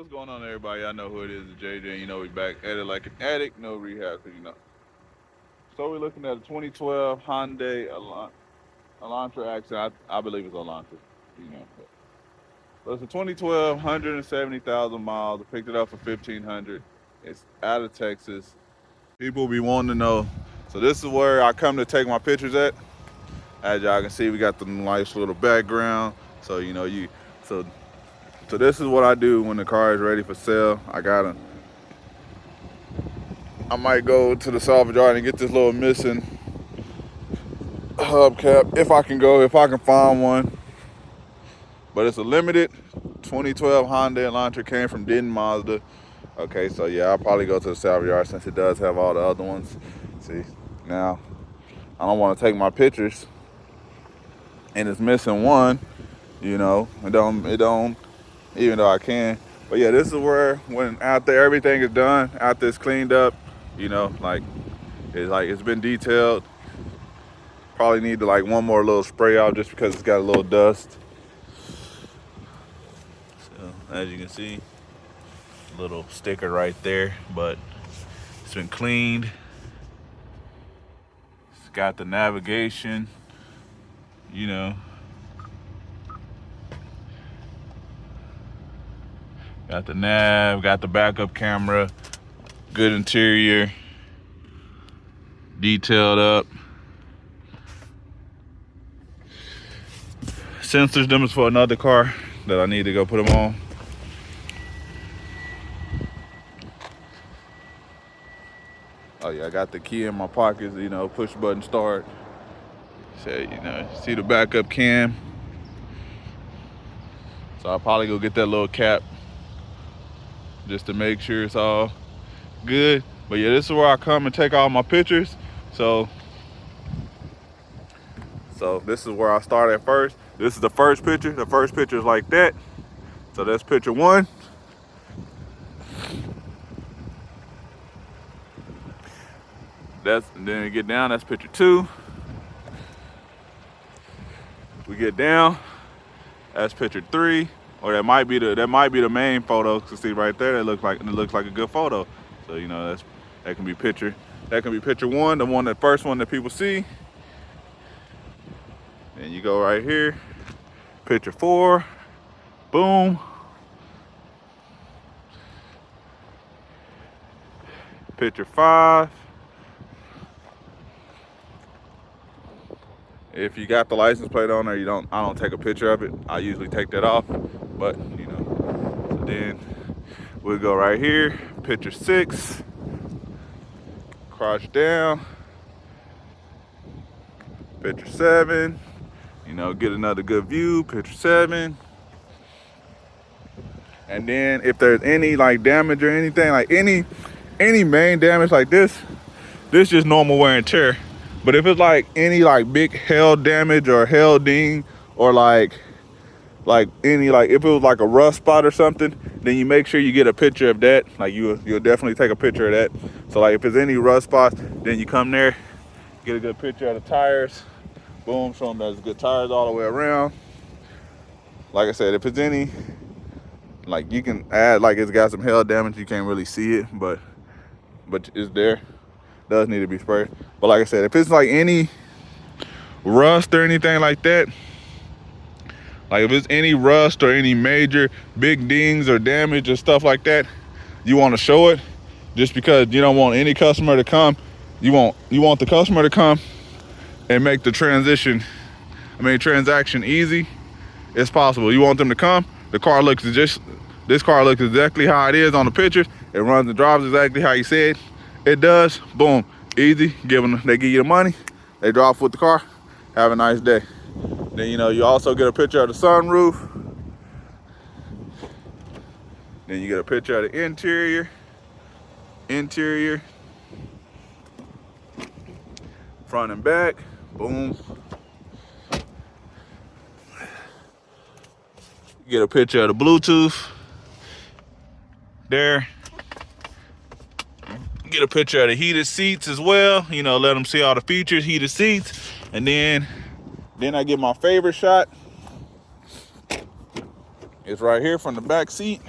What's going on, everybody? I know who it is, it's JJ. You know, we back at it like an addict, no rehab, 'cause you know. So we're looking at a 2012 Hyundai Elantra accent. I believe it's Elantra, you know. But it's a 2012, 170,000 miles. I picked it up for 1,500. It's out of Texas. People be wanting to know. So this is where I come to take my pictures at. As y'all can see, we got the nice little background. So you know so so this is what I do when the car is ready for sale. I might go to the salvage yard and get this little missing hubcap if I can find one. But it's a limited 2012 Hyundai Elantra, came from Denton Mazda. Okay, so yeah, I'll probably go to the salvage yard since it does have all the other ones. See, now I don't want to take my pictures and it's missing one. You know, it don't, even though I can. But yeah, this is where when after everything is done, after it's cleaned up, you know, it's been detailed. Probably need to like one more little spray out just because it's got a little dust. So as you can see, little sticker right there, but it's been cleaned. It's got the navigation, you know. Got the nav, got the backup camera, good interior, detailed up. Sensors, them is for another car that I need to go put them on. Oh yeah, I got the key in my pockets, you know, push button start. So, you know, see the backup cam. So I'll probably go get that little cap just to make sure it's all good. But yeah, this is where I come and take all my pictures. So this is where I start at first. This is the first picture. The first picture is like that. So that's picture one. Then we get down, that's picture two. We get down, that's picture three. Or that might be the main photo. So see right there, it looks like a good photo. So you know that can be picture one, the first one that people see. And you go right here, picture four, boom. Picture five. If you got the license plate on there, I don't take a picture of it. I usually take that off, but you know. So then we'll go right here, picture six, crouch down, picture seven, you know, get another good view, picture seven. And then if there's any like damage or anything, like any main damage like this just normal wear and tear. But if it's like any like big hail damage or hail ding, or like any, like if it was like a rust spot or something, then you make sure you get a picture of that. Like you'll definitely take a picture of that. So like if there's any rust spots, then you come there, get a good picture of the tires, boom, show them there's good tires all the way around. Like I said, if it's any, like you can add, like it's got some hail damage, you can't really see it, but it's there. Does need to be sprayed. But like I said, if it's like any rust or anything like that, like if it's any rust or any major big dings or damage or stuff like that, you want to show it, just because you don't want any customer to come. You want the customer to come and make the transaction easy as possible. You want them to come. This car looks exactly how it is on the pictures. It runs and drives exactly how you said it does. Boom, easy. They give you the money, they drive with the car. Have a nice day. Then you know you also get a picture of the sunroof. Then you get a picture of the interior, front and back. Boom. You get a picture of the Bluetooth there. Get a picture of the heated seats as well. You know, let them see all the features, heated seats. And then I get my favorite shot. It's right here from the back seat.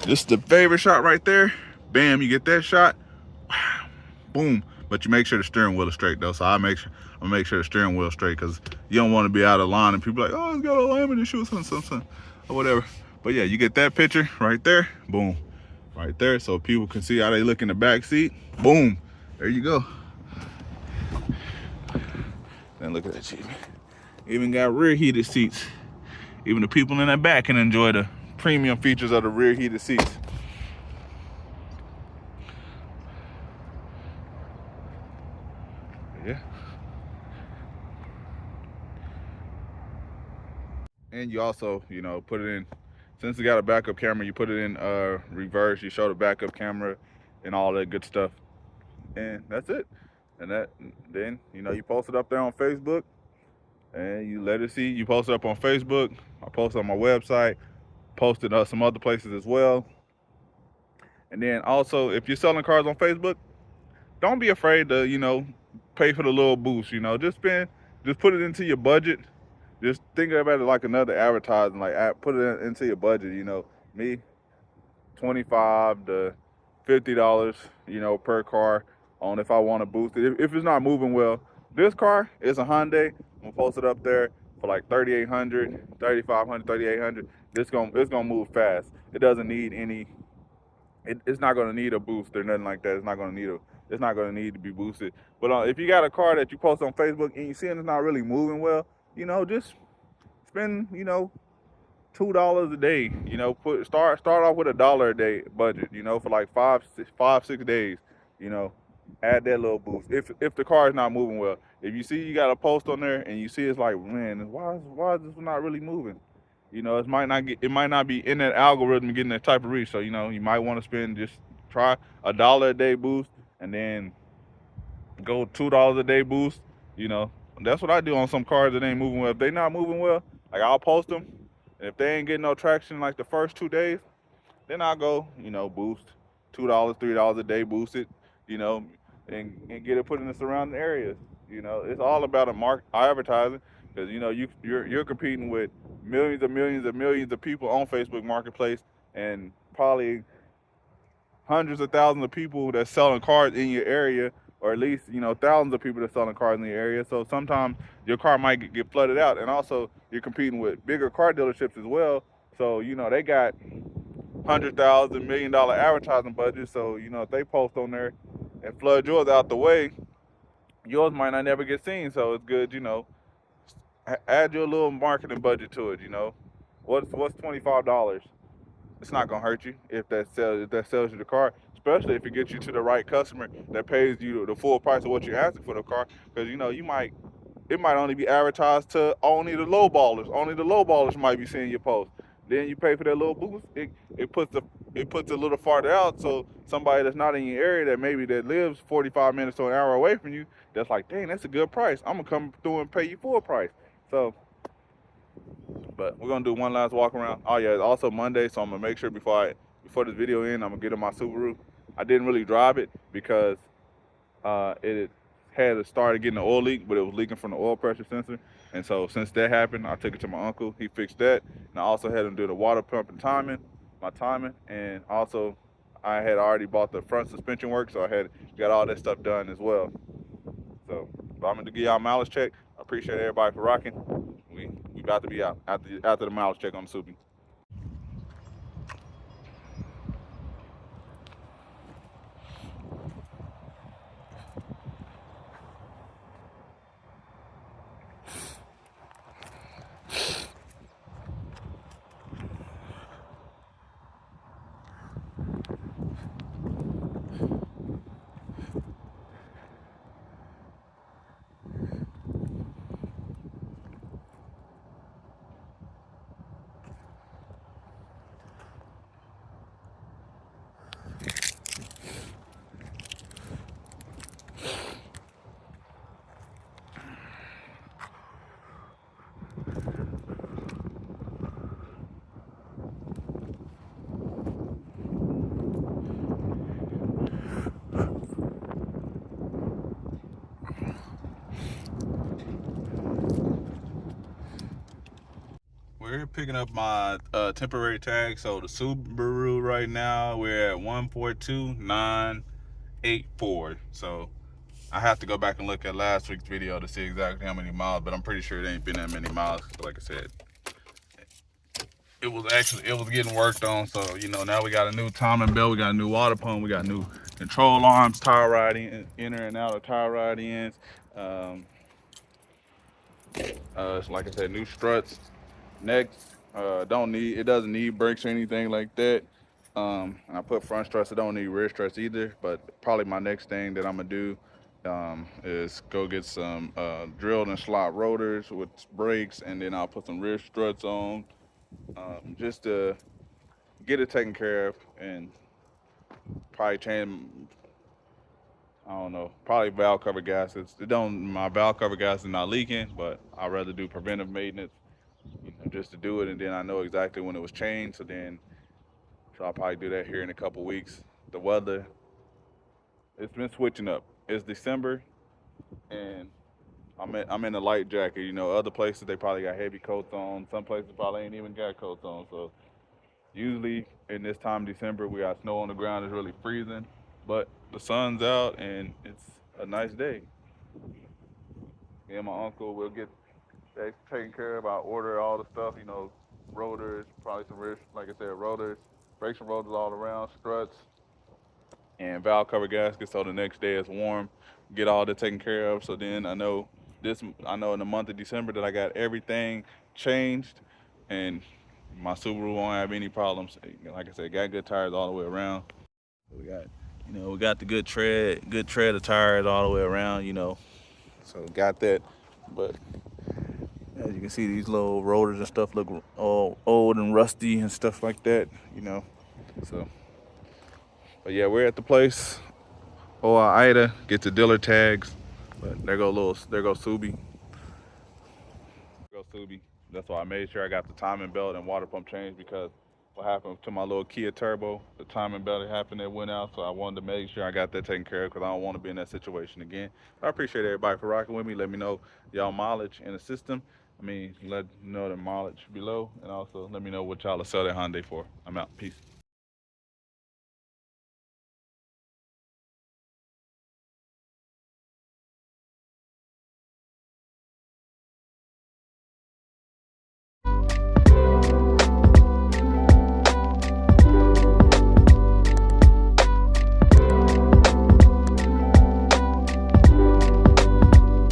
This is the favorite shot right there. Bam, you get that shot. Boom. But you make sure the steering wheel is straight though. So I'm gonna make sure the steering wheel is straight, because you don't want to be out of line and people are like, oh, it's got alignment issues, something, or whatever. But yeah, you get that picture right there. Boom. Right there, so people can see how they look in the back seat. Boom. There you go. Then look at that shit. Even got rear heated seats. Even the people in the back can enjoy the premium features of the rear heated seats. Yeah. And you also, you know, put it in, since it got a backup camera, you put it in reverse, you show the backup camera and all that good stuff. And that's it. And then, you know, you post it up there on Facebook and you let it see. You post it up on Facebook. I post it on my website, posted some other places as well. And then also, if you're selling cars on Facebook, don't be afraid to, you know, pay for the little boost. You know, just put it into your budget. Just think about it like another advertising. Like, put it into your budget. You know, me, $25 to $50, you know, per car on if I want to boost it. If it's not moving well, this car is a Hyundai. I'm gonna post it up there for like 3,800, 3,500, 3,800. It's gonna move fast. It doesn't need any. It's not gonna need a boost or nothing like that. It's not gonna need to be boosted. But if you got a car that you post on Facebook and you see it's not really moving well, you know, just spend, you know, $2 a day. You know, start off with $1 a day budget. You know, for like 6 days. You know, add that little boost. If the car is not moving well, if you see you got a post on there and you see it's like, man, why is this not really moving? You know, it might not be in that algorithm getting that type of reach. So, you know, you might want to try $1 a day boost and then go $2 a day boost. You know, that's what I do on some cars that ain't moving well. If they not moving well, like, I'll post them. And if they ain't getting no traction like the first 2 days, then I'll go, you know, boost $2, $3 a day, boost it, you know, and get it put in the surrounding areas. You know, it's all about advertising, because, you know, you're competing with millions and millions and millions of people on Facebook Marketplace, and probably hundreds of thousands of people that's selling cars in your area, or at least, you know, thousands of people that's selling cars in the area. So sometimes your car might get flooded out, and also you're competing with bigger car dealerships as well. So, you know, they got $100,000 $1 million advertising budget. So, you know, if they post on there and flood yours out the way, yours might not never get seen. So it's good, you know, add your little marketing budget to it. You know, what's $25? It's not gonna hurt you if that sells you the car, especially if it gets you to the right customer that pays you the full price of what you're asking for the car. Because, you know, it might only be advertised to only the low ballers. Only the low ballers might be seeing your post. Then you pay for that little boost. It puts a little farther out, so somebody that's not in your area, that lives 45 minutes to an hour away from you, that's like, dang, that's a good price. I'm gonna come through and pay you full price. So, but we're gonna do one last walk around. Oh yeah, it's also Monday, so I'm gonna make sure before this video ends, I'm gonna get in my Subaru. I didn't really drive it because it had started getting an oil leak, but it was leaking from the oil pressure sensor. And so since that happened, I took it to my uncle. He fixed that, and I also had him do the water pump and my timing, and also I had already bought the front suspension work, so I had got all that stuff done as well. So, but I'm gonna give y'all a mileage check. I appreciate everybody for rocking. We about to be out after the mileage check on the Subi. We're picking up my temporary tag. So the Subaru right now, we're at 142,984. So I have to go back and look at last week's video to see exactly how many miles, but I'm pretty sure it ain't been that many miles. Like I said, it was getting worked on. So now we got a new timing belt, we got a new water pump, we got new control arms, tire ride inner and out of tire ride ends. It's like I said, new struts. Next, it doesn't need brakes or anything like that. I put front struts. It don't need rear struts either. But probably my next thing that I'm gonna do is go get some drilled and slot rotors with brakes, and then I'll put some rear struts on, just to get it taken care of, and probably change. I don't know, probably valve cover gaskets. My valve cover gas is not leaking, but I'd rather do preventive maintenance, just to do it, and then I know exactly when it was changed. So I'll probably do that here in a couple weeks. The weather, it's been switching up. It's December, and I'm in a light jacket. Other places they probably got heavy coats on. Some places probably ain't even got coats on. So usually in this time of December, we got snow on the ground. It's really freezing, but the sun's out and it's a nice day. Me and my uncle will get that taken care of. I order all the stuff, rotors, probably some wrist, like I said, rotors, brakes and rotors all around, struts, and valve cover gaskets. So the next day it's warm. Get all that taken care of. So then I know in the month of December that I got everything changed, and my Subaru won't have any problems. Like I said, got good tires all the way around. We got the good tread of tires all the way around. So got that, but as you can see, these little rotors and stuff look all old and rusty and stuff like that. So, but yeah, we're at the place. Ida, get the dealer tags, but there goes Subi. Subi. That's why I made sure I got the timing belt and water pump changed, because what happened to my little Kia Turbo, the timing belt happened, it went out, so I wanted to make sure I got that taken care of, because I don't want to be in that situation again. I appreciate everybody for rocking with me. Let me know y'all mileage in the system. Let me know the mileage below, and also let me know what y'all will sell that Hyundai for. I'm out. Peace.